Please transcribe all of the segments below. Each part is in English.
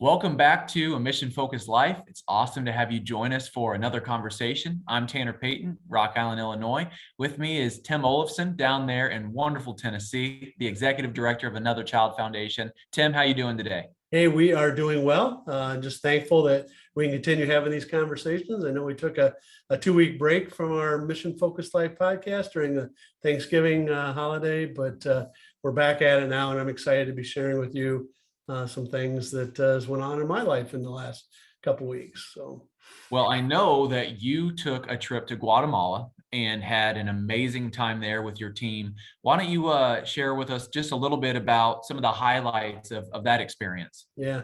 Welcome back to A Mission Focused Life. It's awesome to have you join us for another conversation. I'm Tanner Payton, Rock Island, Illinois. With me is Tim Olafson down there in wonderful Tennessee, the executive director of Another Child Foundation. Tim, how you doing today? Hey, we are doing well. Just thankful that we can continue having these conversations. I know we took a 2-week break from our Mission Focused Life podcast during the Thanksgiving holiday, but we're back at it now, and I'm excited to be sharing with you some things that has went on in my life in the last couple weeks. Well, I know that you took a trip to Guatemala and had an amazing time there with your team. Why don't you share with us just a little bit about some of the highlights of that experience? Yeah.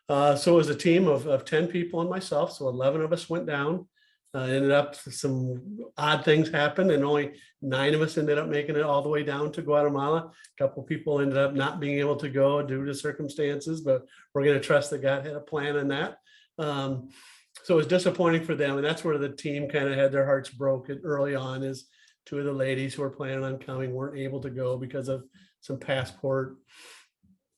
So it was a team of 10 people and myself. So 11 of us went down. Ended up some odd things happened, and only 9 of us ended up making it all the way down to Guatemala. A couple people ended up not being able to go due to circumstances, but we're going to trust that God had a plan in that. So it was disappointing for them, and that's where the team kind of had their hearts broken early on. Is 2 of the ladies who were planning on coming weren't able to go because of some passport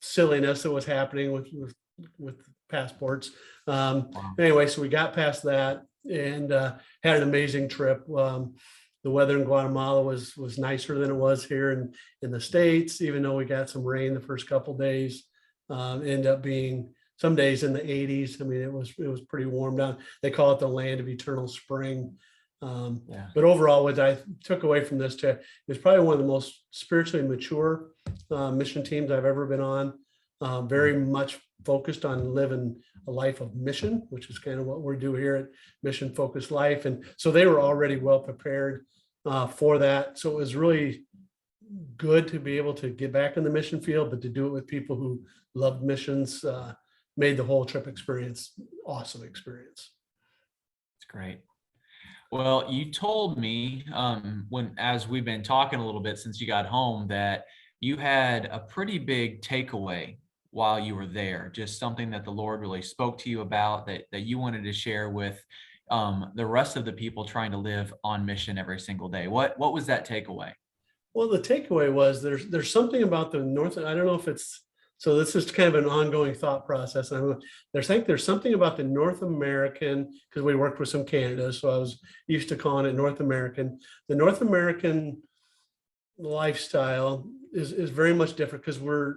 silliness that was happening with passports. Wow. Anyway, so we got past that and had an amazing trip. The weather in Guatemala was nicer than it was here in the States, even though we got some rain the first couple of days. Ended up being some days in the 80s. I mean, it was pretty warm down. They call it the land of eternal spring. But overall, what I took away from this trip is probably one of the most spiritually mature mission teams I've ever been on. Very much focused on living a life of mission, which is kind of what we do here at Mission Focused Life. And so they were already well prepared for that. So it was really good to be able to get back in the mission field, but to do it with people who loved missions made the whole trip experience awesome experience. It's great. Well, you told me as we've been talking a little bit since you got home, that you had a pretty big takeaway while you were there, just something that the Lord really spoke to you about that you wanted to share with the rest of the people trying to live on mission every single day. What was that takeaway? Well, the takeaway was there's something about the North. I don't know if it's, so this is kind of an ongoing thought process. There's something about the North American, because we worked with some Canada, so I was used to calling it North American. The North American lifestyle is very much different because we're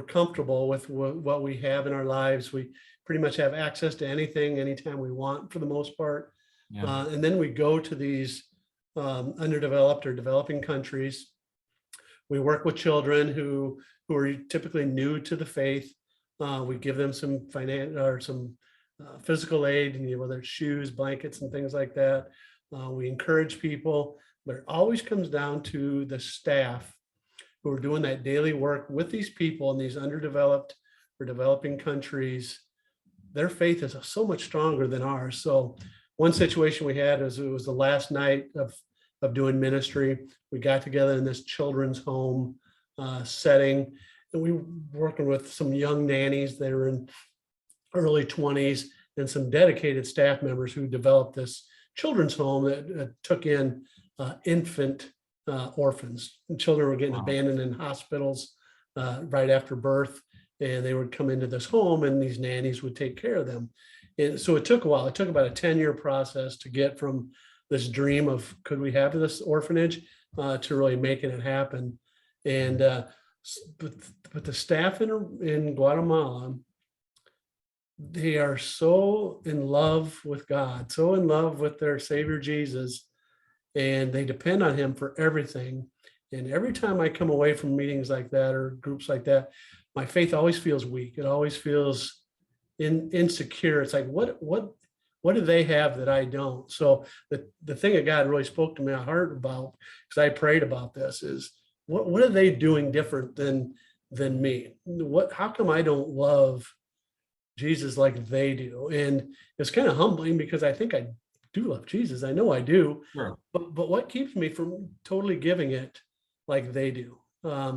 comfortable with what we have in our lives. We pretty much have access to anything, anytime we want for the most part. Yeah. And then we go to these underdeveloped or developing countries. We work with children who are typically new to the faith. We give them some financial or some physical aid, whether it's shoes, blankets, and things like that. We encourage people, but it always comes down to the staff who are doing that daily work with these people in these underdeveloped or developing countries. Their faith is so much stronger than ours. So one situation we had is it was the last night of doing ministry. We got together in this children's home setting, and we were working with some young nannies. They were in early 20s, and some dedicated staff members who developed this children's home that took in infant orphans. And children were getting abandoned in hospitals right after birth, and they would come into this home, and these nannies would take care of them. And so it took a while. It took about a 10-year process to get from this dream of could we have this orphanage to really making it happen. And but the staff in Guatemala, they are so in love with God, so in love with their Savior Jesus, and they depend on him for everything. And every time I come away from meetings like that or groups like that, my faith always feels weak. It always feels insecure. It's like, what do they have that I don't? So the thing that God really spoke to my heart about, because I prayed about this, is what are they doing different than me? How come I don't love Jesus like they do? And it's kind of humbling because I think I do love Jesus. I know I do. Sure. But what keeps me from totally giving it like they do? I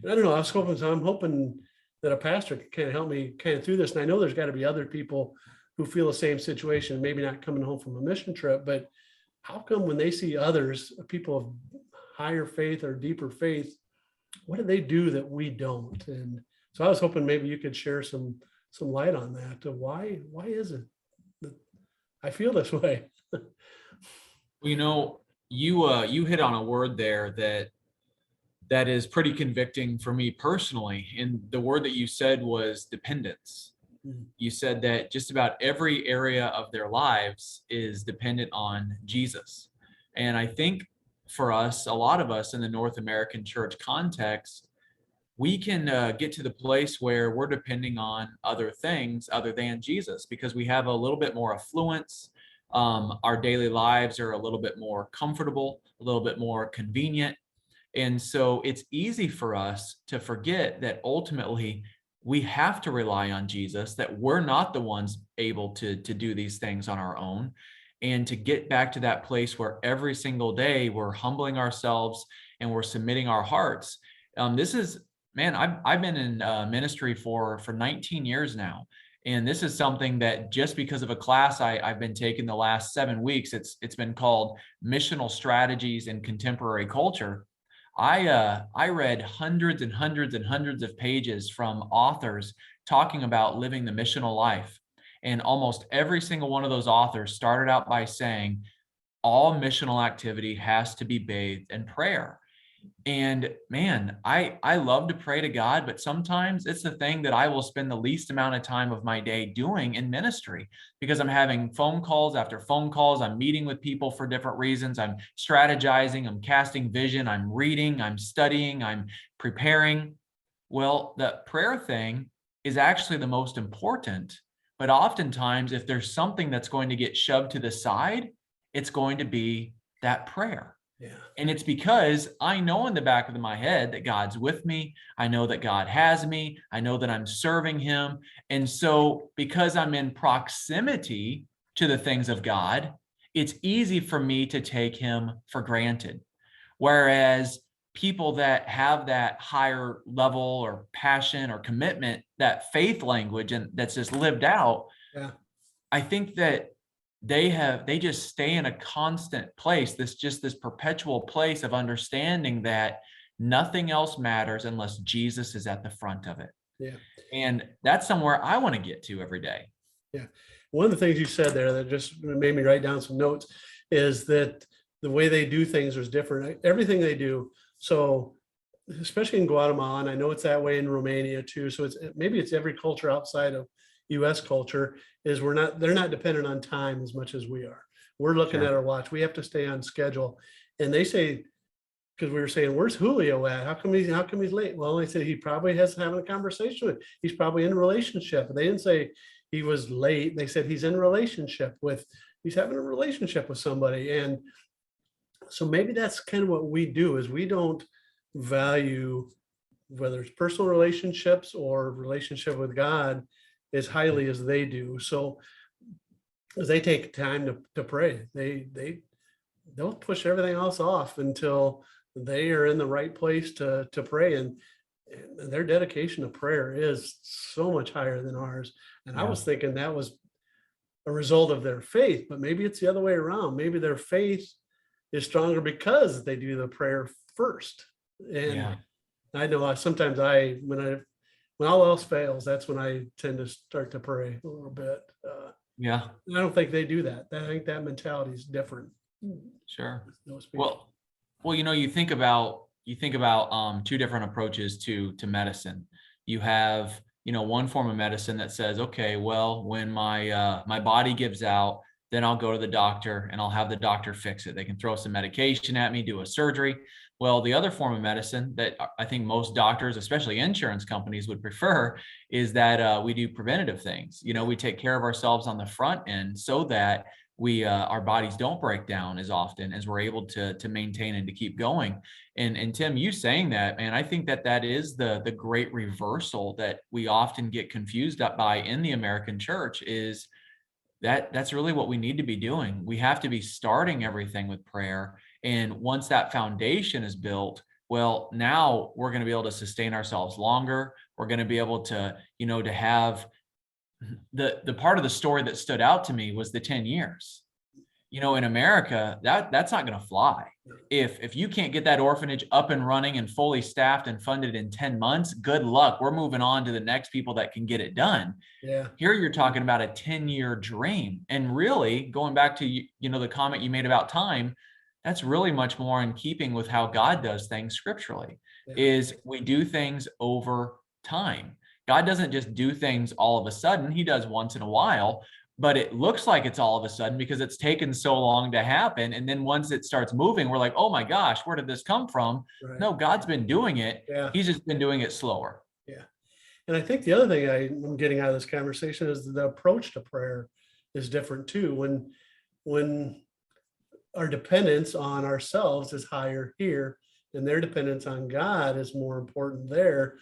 don't know. I'm hoping that a pastor can kind of help me kind of through this. And I know there's got to be other people who feel the same situation, maybe not coming home from a mission trip, but how come when they see others, people of higher faith or deeper faith, what do they do that we don't? And so I was hoping maybe you could share some some light on that. Why is it that I feel this way? Well, you hit on a word there that is pretty convicting for me personally. And the word that you said was dependence. Mm. You said that just about every area of their lives is dependent on Jesus. And I think for us, a lot of us in the North American church context, we can get to the place where we're depending on other things other than Jesus because we have a little bit more affluence. Our daily lives are a little bit more comfortable, a little bit more convenient. And so it's easy for us to forget that ultimately we have to rely on Jesus, that we're not the ones able to do these things on our own, and to get back to that place where every single day we're humbling ourselves and we're submitting our hearts. This is, man, I've been in ministry for 19 years now. And this is something that just because of a class I've been taking the last 7 weeks, it's been called Missional Strategies in Contemporary Culture. I read hundreds and hundreds and hundreds of pages from authors talking about living the missional life. And almost every single one of those authors started out by saying, all missional activity has to be bathed in prayer. And man, I love to pray to God, but sometimes it's the thing that I will spend the least amount of time of my day doing in ministry because I'm having phone calls after phone calls. I'm meeting with people for different reasons. I'm strategizing, I'm casting vision, I'm reading, I'm studying, I'm preparing. Well, the prayer thing is actually the most important, but oftentimes if there's something that's going to get shoved to the side, it's going to be that prayer. Yeah. And it's because I know in the back of my head that God's with me. I know that God has me. I know that I'm serving him. And so because I'm in proximity to the things of God, it's easy for me to take him for granted. Whereas people that have that higher level or passion or commitment, that faith language, and that's just lived out, Yeah. I think that they just stay in a constant place, this perpetual place of understanding that nothing else matters unless Jesus is at the front of it. Yeah. And that's somewhere I want to get to every day. Yeah. One of the things you said there that just made me write down some notes is that the way they do things is different. Everything they do. So especially in Guatemala, and I know it's that way in Romania too. So maybe it's every culture outside of US culture is they're not dependent on time as much as we are. We're looking Sure. at our watch. We have to stay on schedule. And they say, because we were saying, where's Julio at? How come he's late? Well, they said he probably has having a conversation with, he's probably in a relationship. They didn't say he was late. They said he's in a relationship he's having a relationship with somebody. And so maybe that's kind of what we do is we don't value whether it's personal relationships or relationship with God as highly as they do. So as they take time to pray, they'll push everything else off until they are in the right place to pray. And their dedication to prayer is so much higher than ours. And I was thinking that was a result of their faith, but maybe it's the other way around. Maybe their faith is stronger because they do the prayer first. And I know sometimes when all else fails, that's when I tend to start to pray a little bit. I don't think they do that. I think that mentality is different. Sure. Well, you think about two different approaches to medicine. You have, one form of medicine that says, okay, well, when my body gives out, then I'll go to the doctor and I'll have the doctor fix it. They can throw some medication at me, do a surgery. Well, the other form of medicine that I think most doctors, especially insurance companies, would prefer is that we do preventative things. We take care of ourselves on the front end so that our bodies don't break down as often as we're able to maintain and to keep going. And Tim, you saying that, man, I think that is the great reversal that we often get confused by in the American church is that's really what we need to be doing. We have to be starting everything with prayer. And once that foundation is built, well, now we're going to be able to sustain ourselves longer. We're going to be able to, to have the part of the story that stood out to me was the 10 years. In America, that's not going to fly. If you can't get that orphanage up and running and fully staffed and funded in 10 months, good luck. We're moving on to the next people that can get it done. Yeah. Here you're talking about a 10-year dream. And really, going back to the comment you made about time, that's really much more in keeping with how God does things scripturally. Yeah. Is we do things over time. God doesn't just do things all of a sudden. He does once in a while, but it looks like it's all of a sudden because it's taken so long to happen. And then once it starts moving, we're like, oh my gosh, where did this come from? Right. No, God's been doing it. Yeah. He's just been doing it slower. Yeah. And I think the other thing I'm getting out of this conversation is the approach to prayer is different too. When our dependence on ourselves is higher here, and their dependence on God is more important there,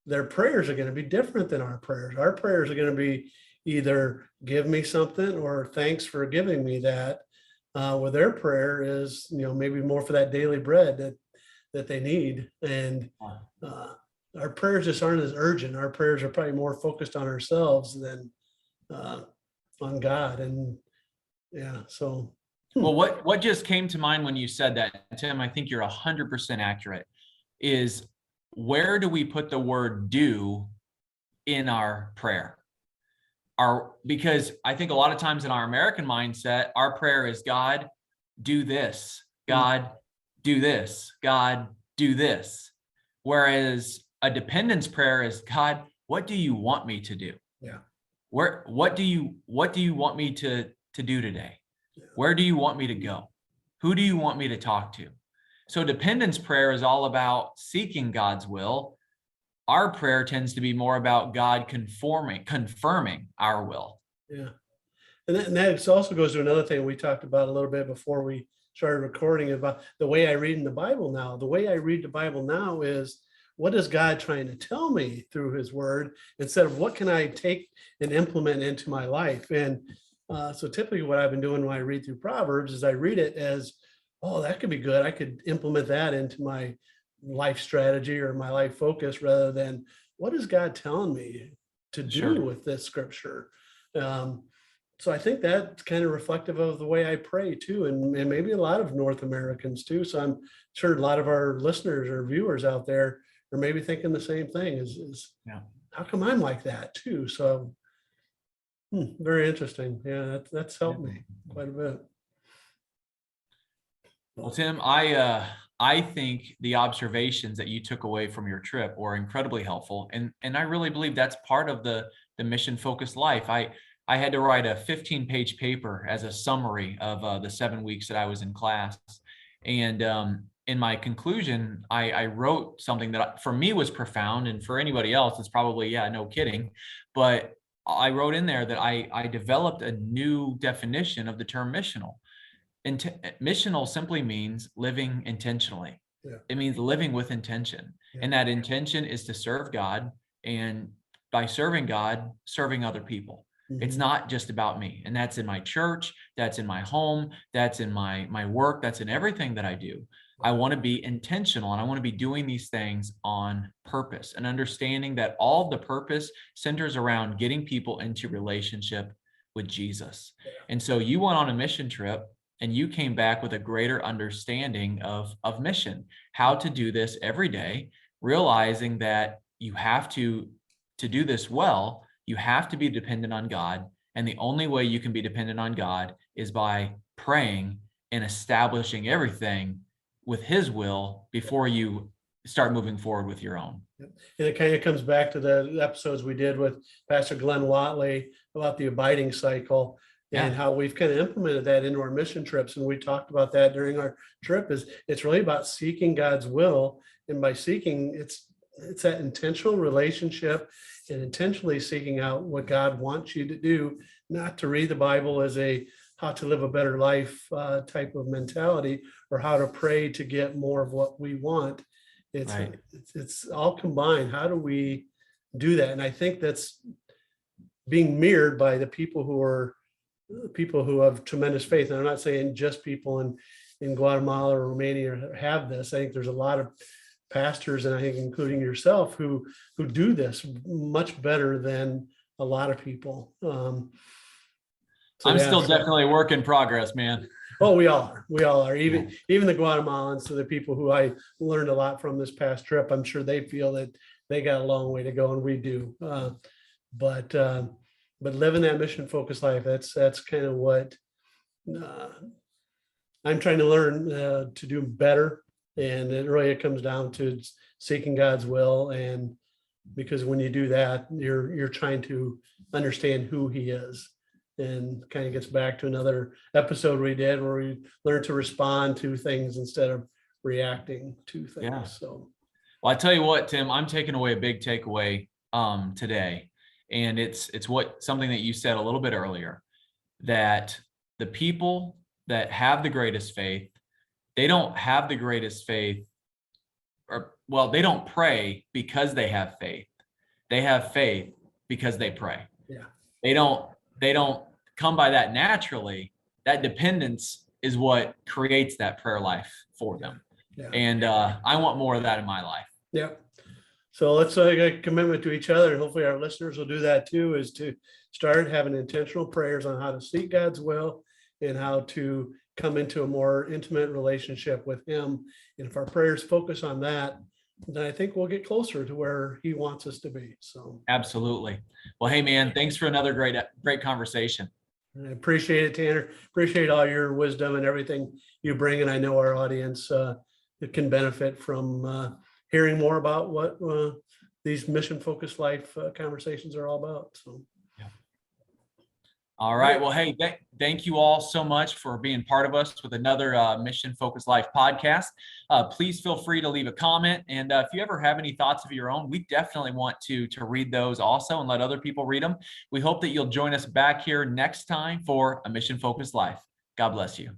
their prayers are going to be different than our prayers. Our prayers are going to be either give me something or thanks for giving me that. Where their prayer is, maybe more for that daily bread that they need. And our prayers just aren't as urgent. Our prayers are probably more focused on ourselves than on God. And yeah, so. Well, what just came to mind when you said that, Tim, I think you're 100% accurate, is where do we put the word do in our prayer? Because I think a lot of times in our American mindset, our prayer is, God, do this. God, do this. God, do this. Whereas a dependence prayer is, God, what do you want me to do? Yeah. What do you want me to do today? Where do you want me to go? Who do you want me to talk to? So dependence prayer is all about seeking God's will. Our prayer tends to be more about God confirming our will. Yeah. And that also goes to another thing we talked about a little bit before we started recording, about the way I read in the Bible now. The way I read the Bible now is, what is God trying to tell me through his word, instead of what can I take and implement into my life? And so typically what I've been doing when I read through Proverbs is I read it as, oh, that could be good. I could implement that into my life strategy or my life focus, rather than what is God telling me to do with this scripture. So I think that's kind of reflective of the way I pray too, and maybe a lot of North Americans too. So I'm sure a lot of our listeners or viewers out there are maybe thinking the same thing, is how come I'm like that too? So very interesting. Yeah, that's helped me quite a bit. Well, Tim, I think the observations that you took away from your trip were incredibly helpful, and I really believe that's part of the mission focused life. I had to write a 15-page paper as a summary of the 7 weeks that I was in class, and in my conclusion, I wrote something that for me was profound, and for anybody else, it's probably no kidding, but I wrote in there that I developed a new definition of the term missional. Missional simply means living intentionally. Yeah. It means living with intention. Yeah. And that intention is to serve God, and by serving God, serving other people. Mm-hmm. It's not just about me. And that's in my church, that's in my home, that's in my work, that's in everything that I do. I want to be intentional, and I want to be doing these things on purpose, and understanding that all the purpose centers around getting people into relationship with Jesus. Yeah. And so you went on a mission trip, and you came back with a greater understanding of mission, how to do this every day, realizing that you have to do this well, you have to be dependent on God. And the only way you can be dependent on God is by praying and establishing everything with his will before you start moving forward with your own. And it kind of comes back to the episodes we did with Pastor Glenn Watley about the abiding cycle. And how we've kind of implemented that into our mission trips. And we talked about that during our trip, is it's really about seeking God's will. And by seeking, it's that intentional relationship and intentionally seeking out what God wants you to do, not to read the Bible as a how to live a better life type of mentality, or how to pray to get more of what we want. It's all combined. How do we do that? And I think that's being mirrored by the people who have tremendous faith. And I'm not saying just people in Guatemala or Romania have this. I think there's a lot of pastors, and I think including yourself, who do this much better than a lot of people. So, I'm yeah, still so- definitely a work in progress, man. Oh, we all are. We all are. Even the Guatemalans, so the people who I learned a lot from this past trip, I'm sure they feel that they got a long way to go, and we do. But living that mission focused life, that's kind of what uh, I'm trying to learn to do better. And it comes down to seeking God's will, and because when you do that, you're trying to understand who He is, and kind of gets back to another episode we did where we learned to respond to things instead of reacting to things. Yeah. So, Well, I tell you what, Tim, I'm taking away a big takeaway today. And it's something that you said a little bit earlier, that the people that have the greatest faith, they don't have the greatest faith, or well, they don't pray because they have faith. They have faith because they pray. yeah. They don't come by that naturally. That dependence is what creates that prayer life for them. Yeah. And I want more of that in my life. Yeah. So let's make a commitment to each other, and hopefully our listeners will do that too, is to start having intentional prayers on how to seek God's will and how to come into a more intimate relationship with Him. And if our prayers focus on that, then I think we'll get closer to where He wants us to be. So Absolutely. Well, hey man, thanks for another great conversation. I appreciate it, Tanner. Appreciate all your wisdom and everything you bring. And I know our audience it can benefit from hearing more about what these mission-focused life conversations are all about. So, All right. Well, hey, thank you all so much for being part of us with another Mission Focused Life podcast. Please feel free to leave a comment. And if you ever have any thoughts of your own, we definitely want to read those also and let other people read them. We hope that you'll join us back here next time for a Mission Focused Life. God bless you.